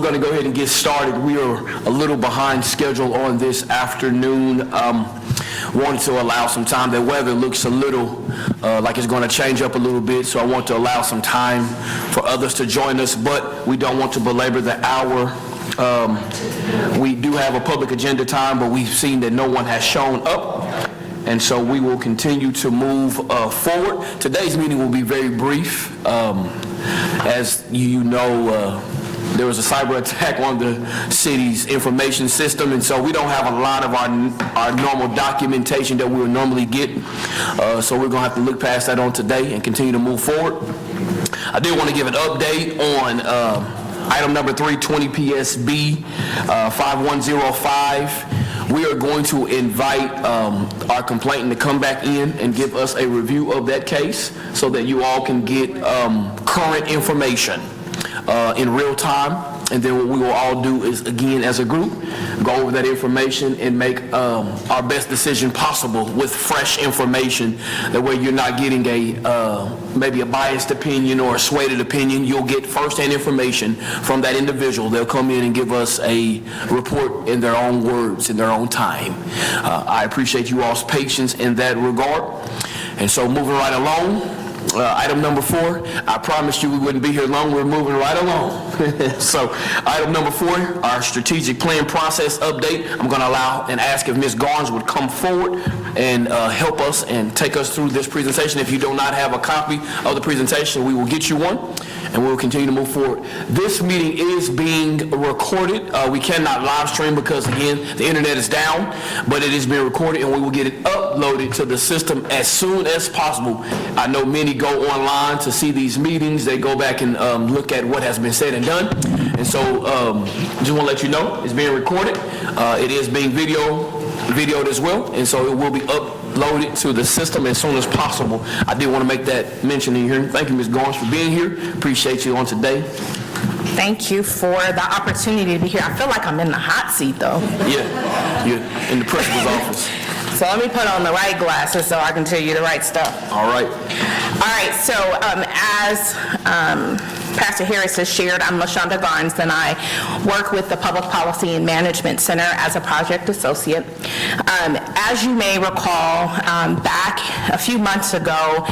going to go ahead and get started. We are a little behind schedule on this afternoon. Wanted to allow some time. The weather looks a little like it's going to change up a little bit, so I want to allow some time for others to join us, but we don't want to belabor the hour. We do have a public agenda time, but we've seen that no one has shown up, and so we will continue to move forward. Today's meeting will be very brief. As you know, there was a cyber attack on the city's information system, and so we don't have a lot of our normal documentation that we would normally get. So we're going to have to look past that on today and continue to move forward. I did want to give an update on item number 320 PSB 5105. We are going to invite our complainant to come back in and give us a review of that case so that you all can get current information in real time. And then what we will all do is, again, as a group, go over that information and make our best decision possible with fresh information. That way you're not getting maybe a biased opinion or a swayed opinion. You'll get first-hand information from that individual. They'll come in and give us a report in their own words, in their own time. I appreciate you all's patience in that regard. And so moving right along, item number 4, I promised you we wouldn't be here long. We're moving right along. So item number 4, our strategic plan process update. I'm going to allow and ask if Ms. Garnes would come forward and help us and take us through this presentation. If you do not have a copy of the presentation, we will get you one, and we'll continue to move forward. This meeting is being recorded. We cannot live stream because, again, the internet is down, but it is being recorded, and we will get it uploaded to the system as soon as possible. I know many go online to see these meetings. They go back and look at what has been said and done. And so just want to let you know it's being recorded. It is being videoed as well, and so it will be uploaded to the system as soon as possible. I did want to make that mention in here. Thank you, Ms. Garnes, for being here. Appreciate you on today. Thank you for the opportunity to be here. I feel like I'm in the hot seat, though. Yeah, you're in the principal's office. So let me put on the right glasses so I can tell you the right stuff. All right. All right, so as Pastor Harris has shared, I'm LaShonda Garnes, and I work with the Public Policy and Management Center as a project associate. As you may recall, back a few months ago,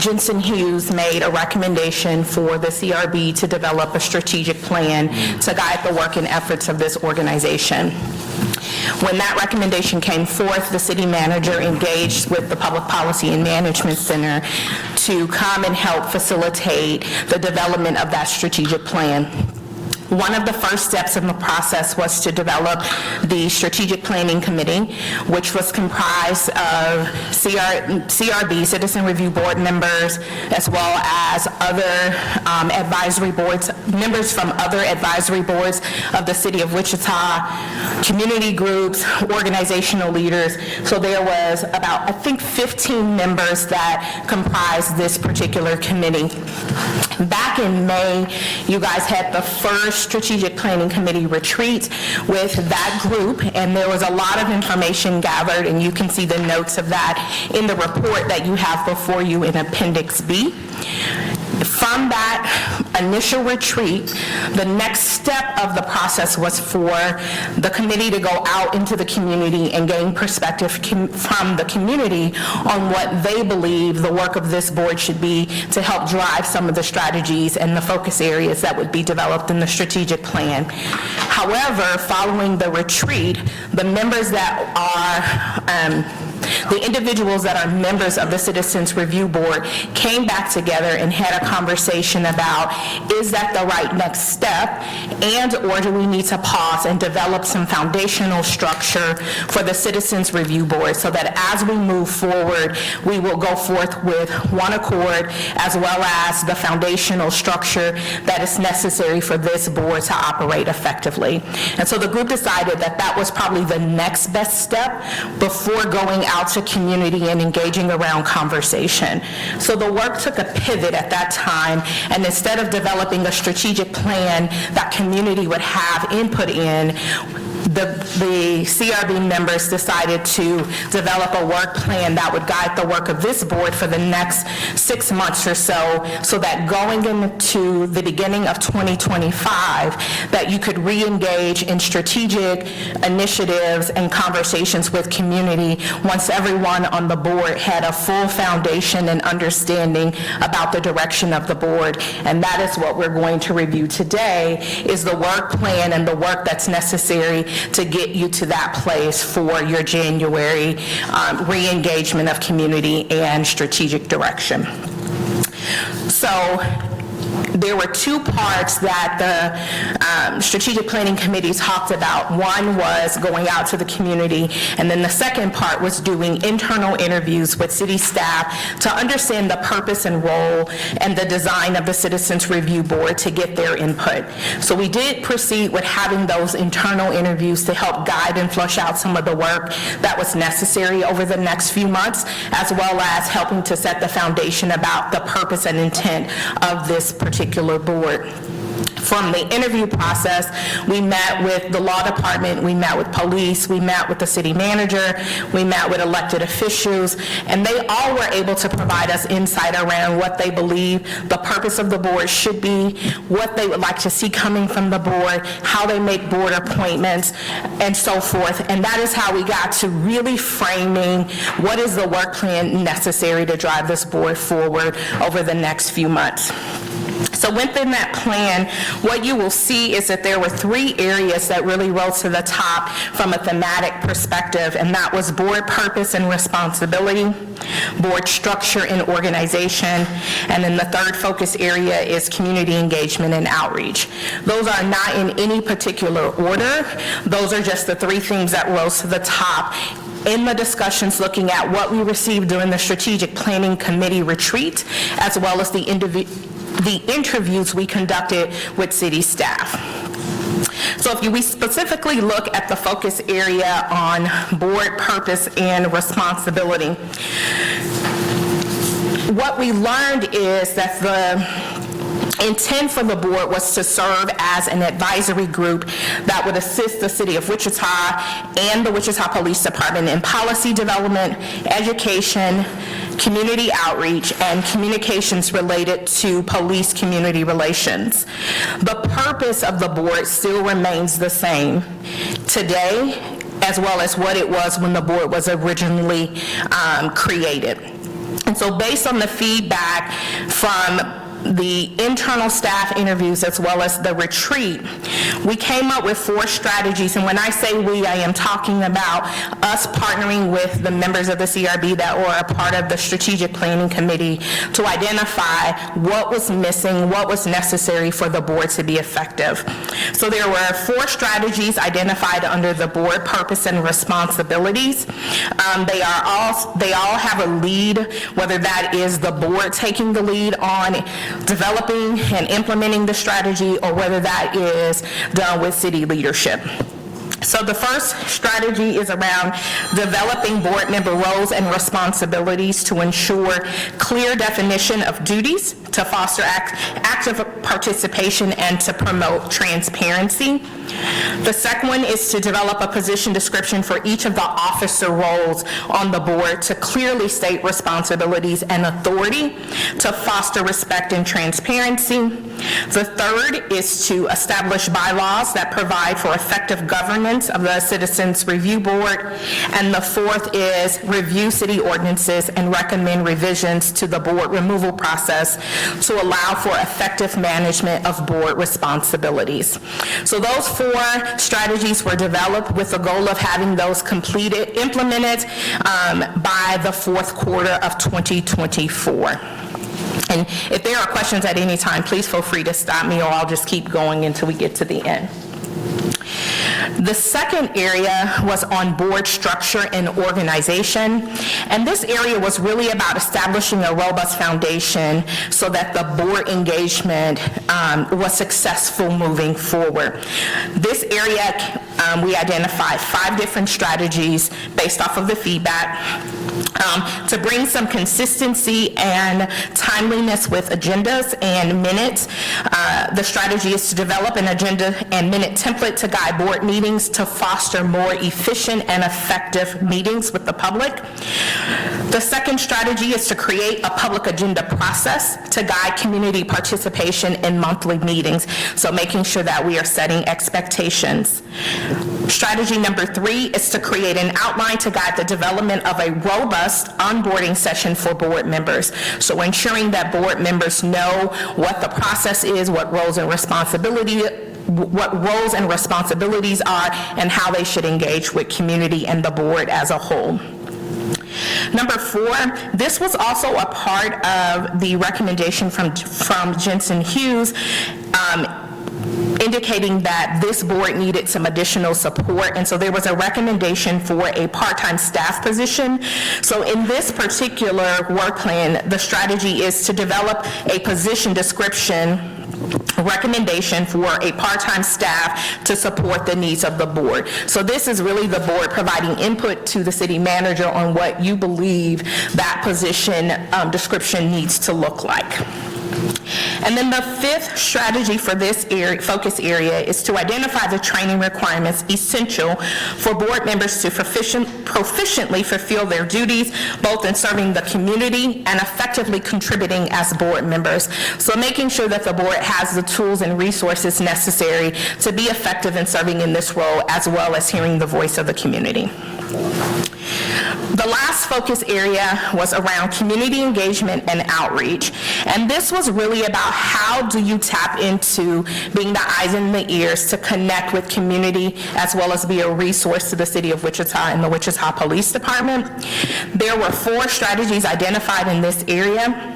Jensen Hughes made a recommendation for the CRB to develop a strategic plan to guide the work and efforts of this organization. When that recommendation came forth, the city manager engaged with the Public Policy and Management Center to come and help facilitate the development of that strategic plan. One of the first steps in the process was to develop the Strategic Planning Committee, which was comprised of CRB, Citizen Review Board members, as well as other advisory boards, members from other advisory boards of the city of Wichita, community groups, organizational leaders. So there was about, I think, 15 members that comprised this particular committee. Back in May, you guys had the first Strategic Planning Committee retreat with that group, and there was a lot of information gathered, and you can see the notes of that in the report that you have before you in Appendix B. From that initial retreat, the next step of the process was for the committee to go out into the community and gain perspective from the community on what they believe the work of this board should be to help drive some of the strategies and the focus areas that would be developed in the strategic plan. However, following the retreat, the members that are the individuals that are members of the Citizens Review Board came back together and had a conversation about, is that the right next step, and or do we need to pause and develop some foundational structure for the Citizens Review Board so that as we move forward, we will go forth with one accord as well as the foundational structure that is necessary for this board to operate effectively. And so the group decided that that was probably the next best step before going out to community and engaging around conversation. So the work took a pivot at that time, and instead of developing a strategic plan that community would have input in, the the CRB members decided to develop a work plan that would guide the work of this board for the next 6 months or so that going into the beginning of 2025, that you could re-engage in strategic initiatives and conversations with community once everyone on the board had a full foundation and understanding about the direction of the board. And that is what we're going to review today, is the work plan and the work that's necessary to get you to that place for your January re-engagement of community and strategic direction. So there were two parts that the Strategic Planning Committee talked about. One was going out to the community, and then the second part was doing internal interviews with city staff to understand the purpose and role and the design of the Citizens Review Board to get their input. So we did proceed with having those internal interviews to help guide and flush out some of the work that was necessary over the next few months, as well as helping to set the foundation about the purpose and intent of this particular board. From the interview process, we met with the law department, we met with police, we met with the city manager, we met with elected officials, and they all were able to provide us insight around what they believe the purpose of the board should be, what they would like to see coming from the board, how they make board appointments, and so forth. And that is how we got to really framing what is the work plan necessary to drive this board forward over the next few months. So within that plan, what you will see is that there were 3 areas that really rose to the top from a thematic perspective, and that was board purpose and responsibility, board structure and organization, and then the third focus area is community engagement and outreach. Those are not in any particular order. Those are just the 3 things that rose to the top in the discussions looking at what we received during the Strategic Planning Committee retreat, as well as the interviews we conducted with city staff. So if we specifically look at the focus area on board purpose and responsibility, what we learned is that the intent for the board was to serve as an advisory group that would assist the city of Wichita and the Wichita Police Department in policy development, education, community outreach, and communications related to police community relations. The purpose of the board still remains the same today, as well as what it was when the board was originally created. And so based on the feedback from the internal staff interviews as well as the retreat, we came up with 4 strategies. And when I say we, I am talking about us partnering with the members of the CRB that were a part of the Strategic Planning Committee to identify what was missing, what was necessary for the board to be effective. So there were 4 strategies identified under the board purpose and responsibilities. They all have a lead, whether that is the board taking the lead on developing and implementing the strategy, or whether that is done with city leadership. So the first strategy is around developing board member roles and responsibilities to ensure clear definition of duties, to foster active participation, and to promote transparency. The second one is to develop a position description for each of the officer roles on the board to clearly state responsibilities and authority to foster respect and transparency. The third is to establish bylaws that provide for effective governance of the Citizens Review Board. And the fourth is review city ordinances and recommend revisions to the board removal process to allow for effective management of board responsibilities. So those 4 strategies were developed with the goal of having those implemented by the 4th quarter of 2024. And if there are questions at any time, please feel free to stop me, or I'll just keep going until we get to the end. The second area was on board structure and organization, and this area was really about establishing a robust foundation so that the board engagement was successful moving forward. This area, we identified 5 different strategies based off of the feedback. To bring some consistency and timeliness with agendas and minutes, the strategy is to develop an agenda and minute template to guide board meetings to foster more efficient and effective meetings with the public. The second strategy is to create a public agenda process to guide community participation in monthly meetings, so making sure that we are setting expectations. Strategy number 3 is to create an outline to guide the development of a robust onboarding session for board members. So ensuring that board members know what the process is, what roles and responsibilities are, and how they should engage with community and the board as a whole. Number 4, this was also a part of the recommendation from Jensen Hughes, indicating that this board needed some additional support, and so there was a recommendation for a part-time staff position. So in this particular work plan, the strategy is to develop a position description recommendation for a part-time staff to support the needs of the board. So this is really the board providing input to the city manager on what you believe that position description needs to look like. And then the 5th strategy for this focus area is to identify the training requirements essential for board members to proficiently fulfill their duties, both in serving the community and effectively contributing as board members. So making sure that the board has the tools and resources necessary to be effective in serving in this role, as well as hearing the voice of the community. The last focus area was around community engagement and outreach. And this was really about how do you tap into being the eyes and the ears to connect with community, as well as be a resource to the city of Wichita and the Wichita Police Department. There were 4 strategies identified in this area.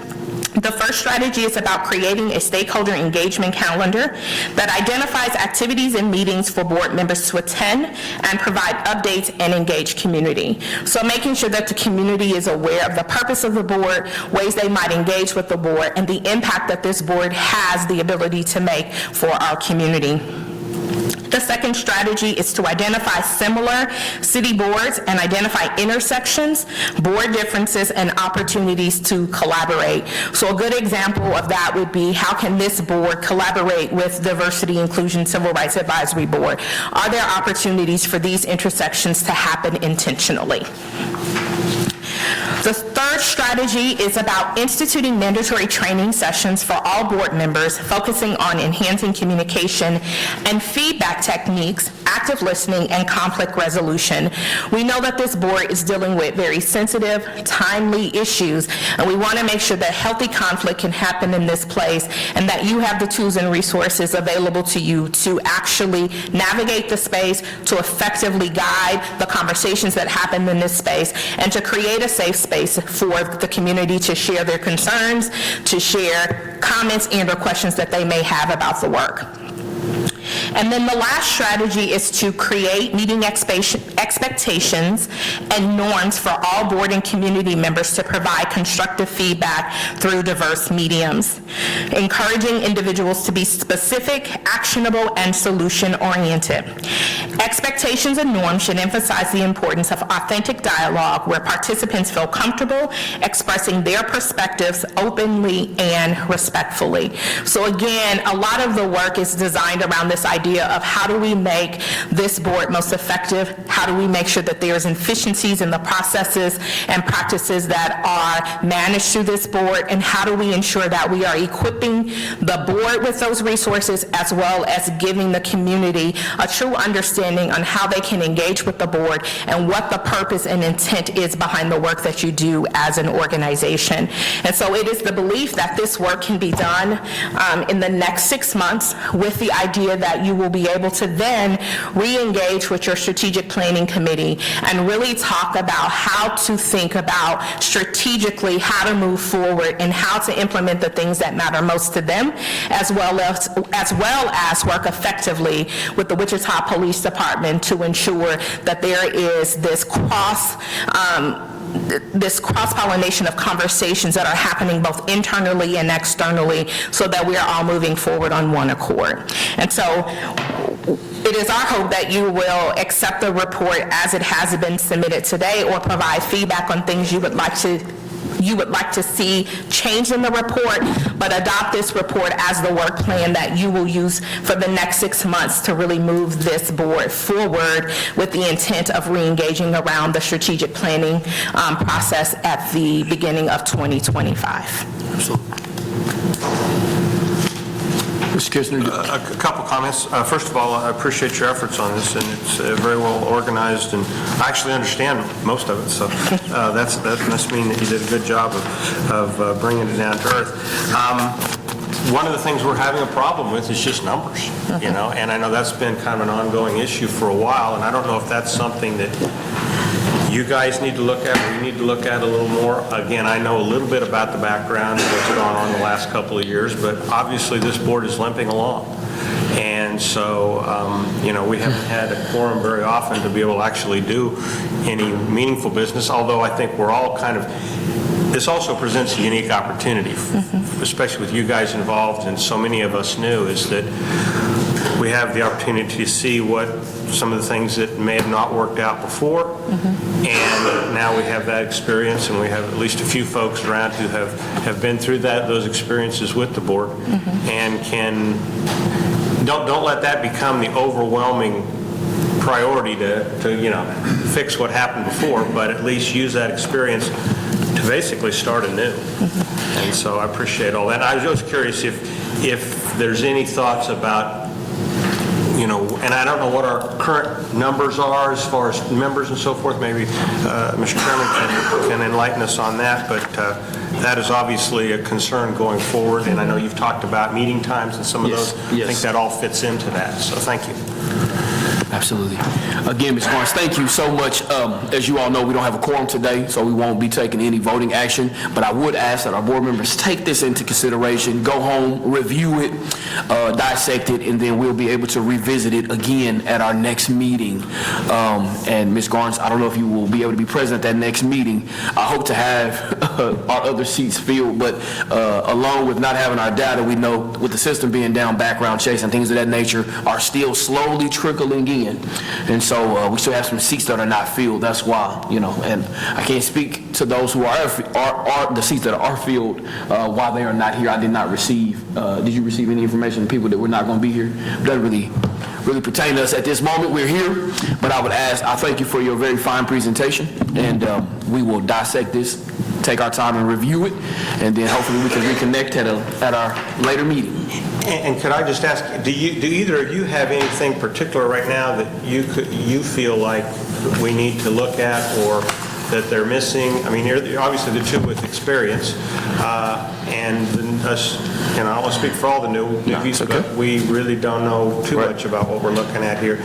The first strategy is about creating a stakeholder engagement calendar that identifies activities and meetings for board members to attend and provide updates and engage community. So making sure that the community is aware of the purpose of the board, ways they might engage with the board, and the impact that this board has the ability to make for our community. The second strategy is to identify similar city boards and identify intersections, board differences, and opportunities to collaborate. So a good example of that would be, how can this board collaborate with Diversity, Inclusion, Civil Rights Advisory Board? Are there opportunities for these intersections to happen intentionally? The third strategy is about instituting mandatory training sessions for all board members, focusing on enhancing communication and feedback techniques, active listening, and conflict resolution. We know that this board is dealing with very sensitive, timely issues, and we want to make sure that healthy conflict can happen in this place, and that you have the tools and resources available to you to actually navigate the space, to effectively guide the conversations that happen in this space, and to create a safe space for the community to share their concerns, to share comments and or questions that they may have about the work. And then the last strategy is to create meeting expectations and norms for all board and community members to provide constructive feedback through diverse mediums, encouraging individuals to be specific, actionable, and solution-oriented. Expectations and norms should emphasize the importance of authentic dialogue where participants feel comfortable expressing their perspectives openly and respectfully. So again, a lot of the work is designed around this idea of how do we make this board most effective, how do we make sure that there's efficiencies in the processes and practices that are managed through this board, and how do we ensure that we are equipping the board with those resources, as well as giving the community a true understanding on how they can engage with the board and what the purpose and intent is behind the work that you do as an organization. And so it is the belief that this work can be done in the next 6 months, with the idea that you will be able to then re-engage with your strategic planning committee and really talk about how to think about strategically how to move forward and how to implement the things that matter most to them, as well as work effectively with the Wichita Police Department to ensure that there is this cross-pollination of conversations that are happening both internally and externally, so that we are all moving forward on one accord. And so it is our hope that you will accept the report as it has been submitted today, or provide feedback on things you would like to see change in the report, but adopt this report as the work plan that you will use for the next 6 months to really move this board forward with the intent of re-engaging around the strategic planning process at the beginning of 2025. Absolutely. Mr. Kirchner? A couple comments. First of all, I appreciate your efforts on this, and it's very well organized, and I actually understand most of it, so that must mean that you did a good job of bringing it down to earth. One of the things we're having a problem with is just numbers, you know, and I know that's been kind of an ongoing issue for a while, and I don't know if that's something that you guys need to look at, or we need to look at a little more. Again, I know a little bit about the background and what's gone on the last couple of years, but obviously this board is limping along. And so, you know, we haven't had a quorum very often to be able to actually do any meaningful business, although I think we're all kind of, this also presents a unique opportunity, especially with you guys involved and so many of us new, is that we have the opportunity to see what some of the things that may have not worked out before, and now we have that experience, and we have at least a few folks around who have been through those experiences with the board, and don't let that become the overwhelming priority to you know, fix what happened before, but at least use that experience to basically start anew. And so I appreciate all that. I was just curious if there's any thoughts about, you know, and I don't know what our current numbers are as far as members and so forth. Maybe Mr. Chairman can enlighten us on that, but that is obviously a concern going forward, and I know you've talked about meeting times and some of those. I think that all fits into that, so thank you. Absolutely. Again, Ms. Barnes, thank you so much. As you all know, we don't have a quorum today, so we won't be taking any voting action, but I would ask that our board members take this into consideration, go home, review it, dissect it, and then we'll be able to revisit it again at our next meeting. And Ms. Garnes, I don't know if you will be able to be present at that next meeting. I hope to have our other seats filled, but along with not having our data, we know with the system being down, background checks and things of that nature are still slowly trickling in. And so we still have some seats that are not filled. That's why, you know, and I can't speak to those who are the seats that are filled while they are not here. I did not receive, did you receive any information from people that were not going to be here? It doesn't really pertain to us at this moment. We're here, but I thank you for your very fine presentation, and we will dissect this, take our time and review it, and then hopefully we can reconnect at our later meeting. And could I just ask, do either of you have anything particular right now that you feel like we need to look at, or that they're missing? I mean, you're obviously the two with experience, and us, and I don't want to speak for all the newbies, but we really don't know too much about what we're looking at here.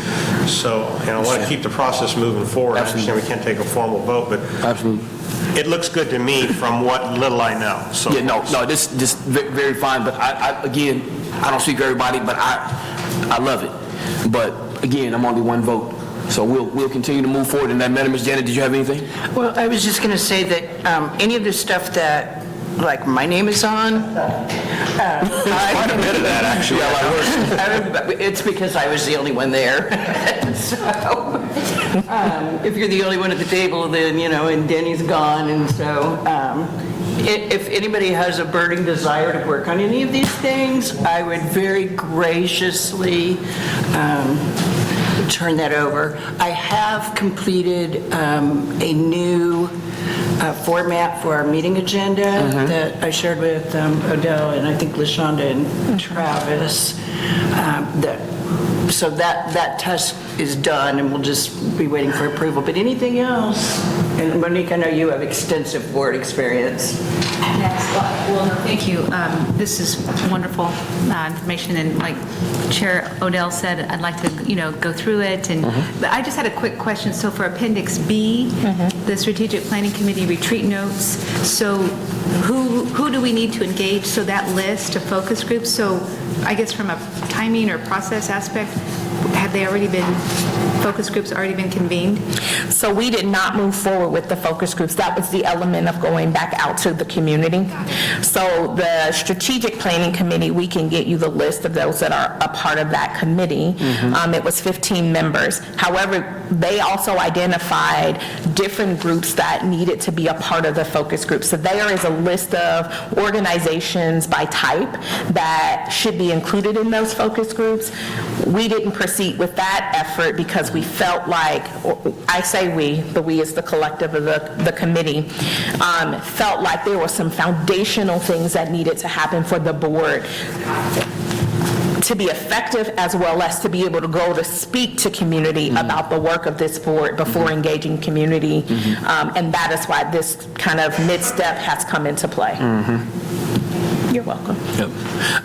So, and I want to keep the process moving forward. I understand we can't take a formal vote, but it looks good to me from what little I know. So yeah, no, this very fine. But again, I don't speak for everybody, but I love it. But again, I'm only one vote. So we'll continue to move forward in that manner. Ms. Janet, did you have anything? Well, I was just going to say that any of the stuff that, like, my name is on, quite a bit of that, actually. it's because I was the only one there. So, if you're the only one at the table, then, you know, and Denny's gone, and so if anybody has a burning desire to work on any of these things, I would very graciously turn that over. I have completed a new format for our meeting agenda that I shared with Odell and I think LaShonda and Travis. So that task is done, and we'll just be waiting for approval. But anything else? And Monique, I know you have extensive board experience. Yes, well, no, thank you. This is wonderful information, and like Chair Odell said, I'd like to, you know, go through it. And but I just had a quick question. So for Appendix B, the Strategic Planning Committee retreat notes. So who do we need to engage? So that list of focus groups. So I guess from a timing or process aspect, have they already been focus groups already been convened? So we did not move forward with the focus groups. That was the element of going back out to the community. So the strategic planning committee, we can get you the list of those that are a part of that committee. It was 15 members. However, they also identified different groups that needed to be a part of the focus group. So there is a list of organizations by type that should be included in those focus groups. We didn't proceed with that effort because we felt like, I say we, the we is the collective of the committee, felt like there were some foundational things that needed to happen for the board to be effective, as well as to be able to go to speak to community about the work of this board before engaging community. And that is why this kind of mid-step has come into play. You're welcome. Yep.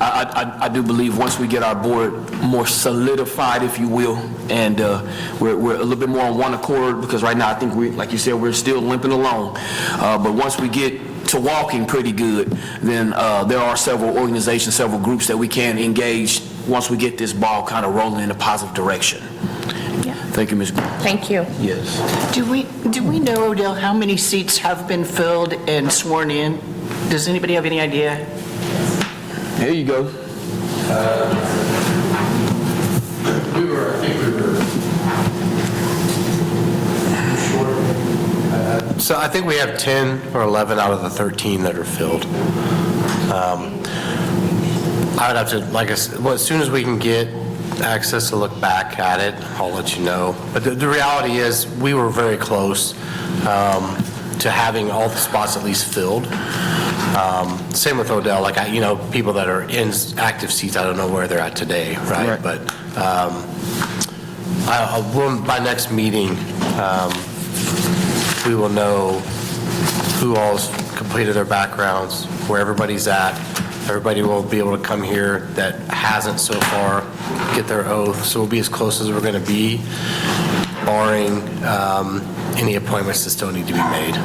I do believe once we get our board more solidified, if you will, and we're a little bit more on one accord, because right now I think we, like you said, we're still limping along. But once we get to walking pretty good, then there are several organizations, several groups that we can engage once we get this ball kind of rolling in a positive direction. Yeah. Thank you, Ms. Green. Thank you. Yes. Do we know, Odell, how many seats have been filled and sworn in? Does anybody have any idea? There you go. So I think we have 10 or 11 out of the 13 that are filled. I would have to, like I said, well, as soon as we can get access to look back at it, I'll let you know. But the reality is, we were very close to having all the spots at least filled. Same with Odell, like, people that are in active seats, I don't know where they're at today, right? But by next meeting, we will know who all's completed their backgrounds, where everybody's at. Everybody will be able to come here that hasn't so far, get their oath. So we'll be as close as we're going to be, barring any appointments that still need to be made.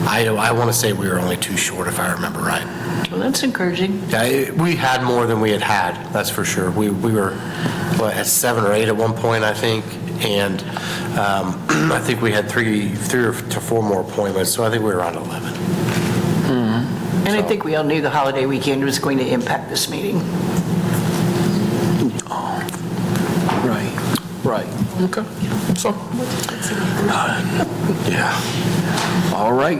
I want to say we were only 2 short, if I remember right. Well, that's encouraging. Yeah, we had more than we had, that's for sure. We were at 7 or 8 at one point, I think, and I think we had 3 to 4 more appointments, so I think we were around 11. And I think we all knew the holiday weekend was going to impact this meeting. Right. Okay. So, yeah. All right.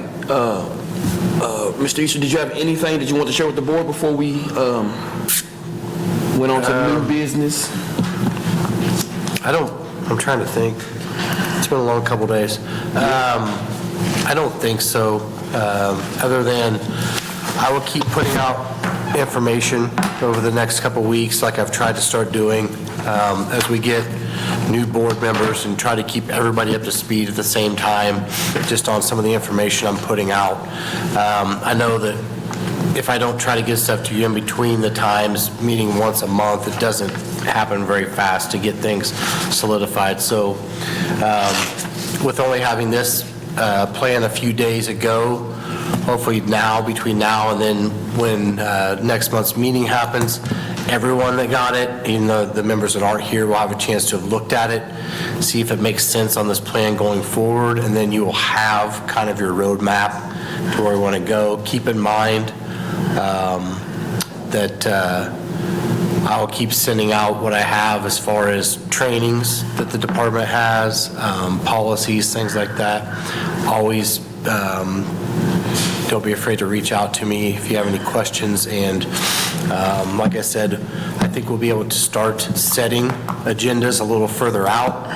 Mr. Easter, did you have anything that you want to share with the board before we went on to new business? I'm trying to think. It's been a long couple days. I don't think so, other than I will keep putting out information over the next couple weeks, like I've tried to start doing, as we get new board members, and try to keep everybody up to speed at the same time, just on some of the information I'm putting out. I know that if I don't try to get stuff to you in between the times, meeting once a month, it doesn't happen very fast to get things solidified. So with only having this plan a few days ago, hopefully between now and then when next month's meeting happens, everyone that got it, even though the members that aren't here will have a chance to have looked at it, see if it makes sense on this plan going forward, and then you will have kind of your roadmap to where we want to go. Keep in mind that I'll keep sending out what I have as far as trainings that the department has, policies, things like that. Always don't be afraid to reach out to me if you have any questions. And like I said, I think we'll be able to start setting agendas a little further out.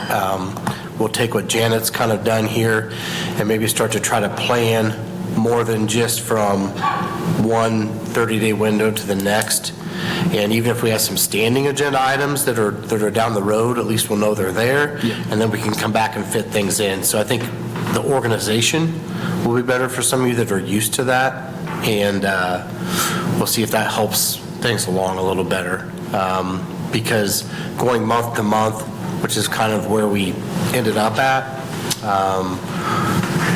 We'll take what Janet's kind of done here and maybe start to try to plan more than just from one 30-day window to the next. And even if we have some standing agenda items that are down the road, at least we'll know they're there, and then we can come back and fit things in. So I think the organization will be better for some of you that are used to that, and we'll see if that helps things along a little better. Because going month to month, which is kind of where we ended up at,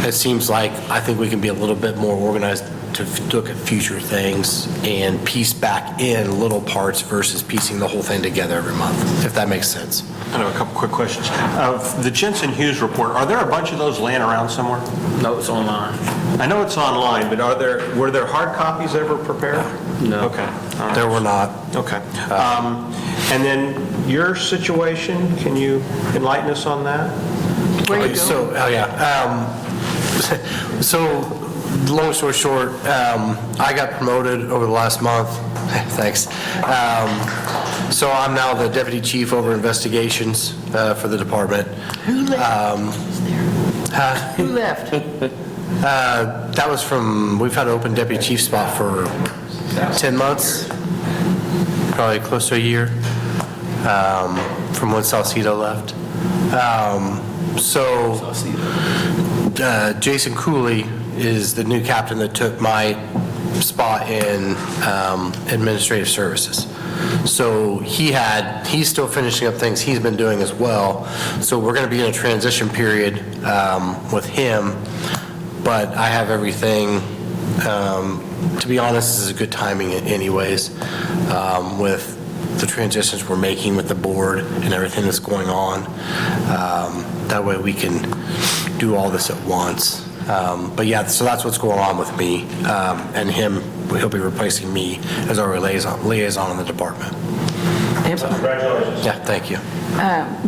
it seems like I think we can be a little bit more organized to look at future things and piece back in little parts versus piecing the whole thing together every month, if that makes sense. I have a couple quick questions. The Jensen Hughes report, are there a bunch of those laying around somewhere? No, it's online. I know it's online, but were there hard copies ever prepared? No. Okay. All right. There were not. Okay. And then your situation, can you enlighten us on that? Where you So, so, long story short, I got promoted over the last month. Thanks. So I'm now the deputy chief over investigations for the department. Who left? Who left? That was we've had an open deputy chief spot for 10 months, probably close to a year, from when Salcido left. Jason Cooley is the new captain that took my spot in administrative services. So he's still finishing up things he's been doing as well. So we're going to be in a transition period with him, but I have everything. To be honest, this is a good timing anyways, with the transitions we're making with the board and everything that's going on. That way we can do all this at once. But yeah, so that's what's going on with me and him. He'll be replacing me as our liaison in the department. Congratulations. Yeah, thank you.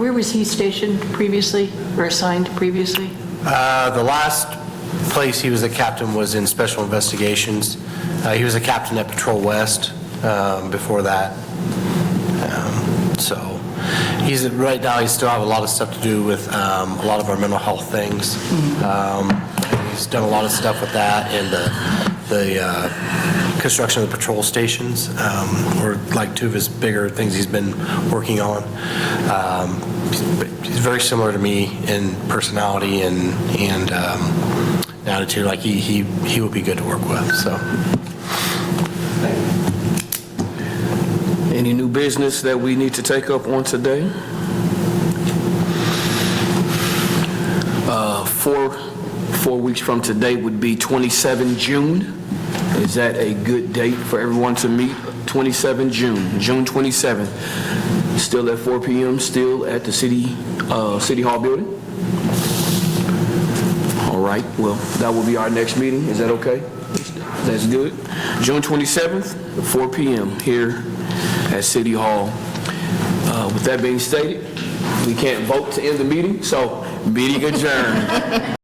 Where was he stationed previously, or assigned previously? The last place he was a captain was in Special Investigations. He was a captain at Patrol West before that. So right now he still have a lot of stuff to do with a lot of our mental health things. He's done a lot of stuff with that and the construction of the patrol stations, or like two of his bigger things he's been working on. He's very similar to me in personality and attitude. Like he would be good to work with. So. Any new business that we need to take up on today? 4 weeks from today would be 27 June. Is that a good date for everyone to meet? 27 June, June 27th. Still at 4 p.m., still at the City Hall building? All right, well, that will be our next meeting. Is that okay? That's good. June 27th, 4 p.m. here at City Hall. With that being stated, we can't vote to end the meeting, so meeting adjourned.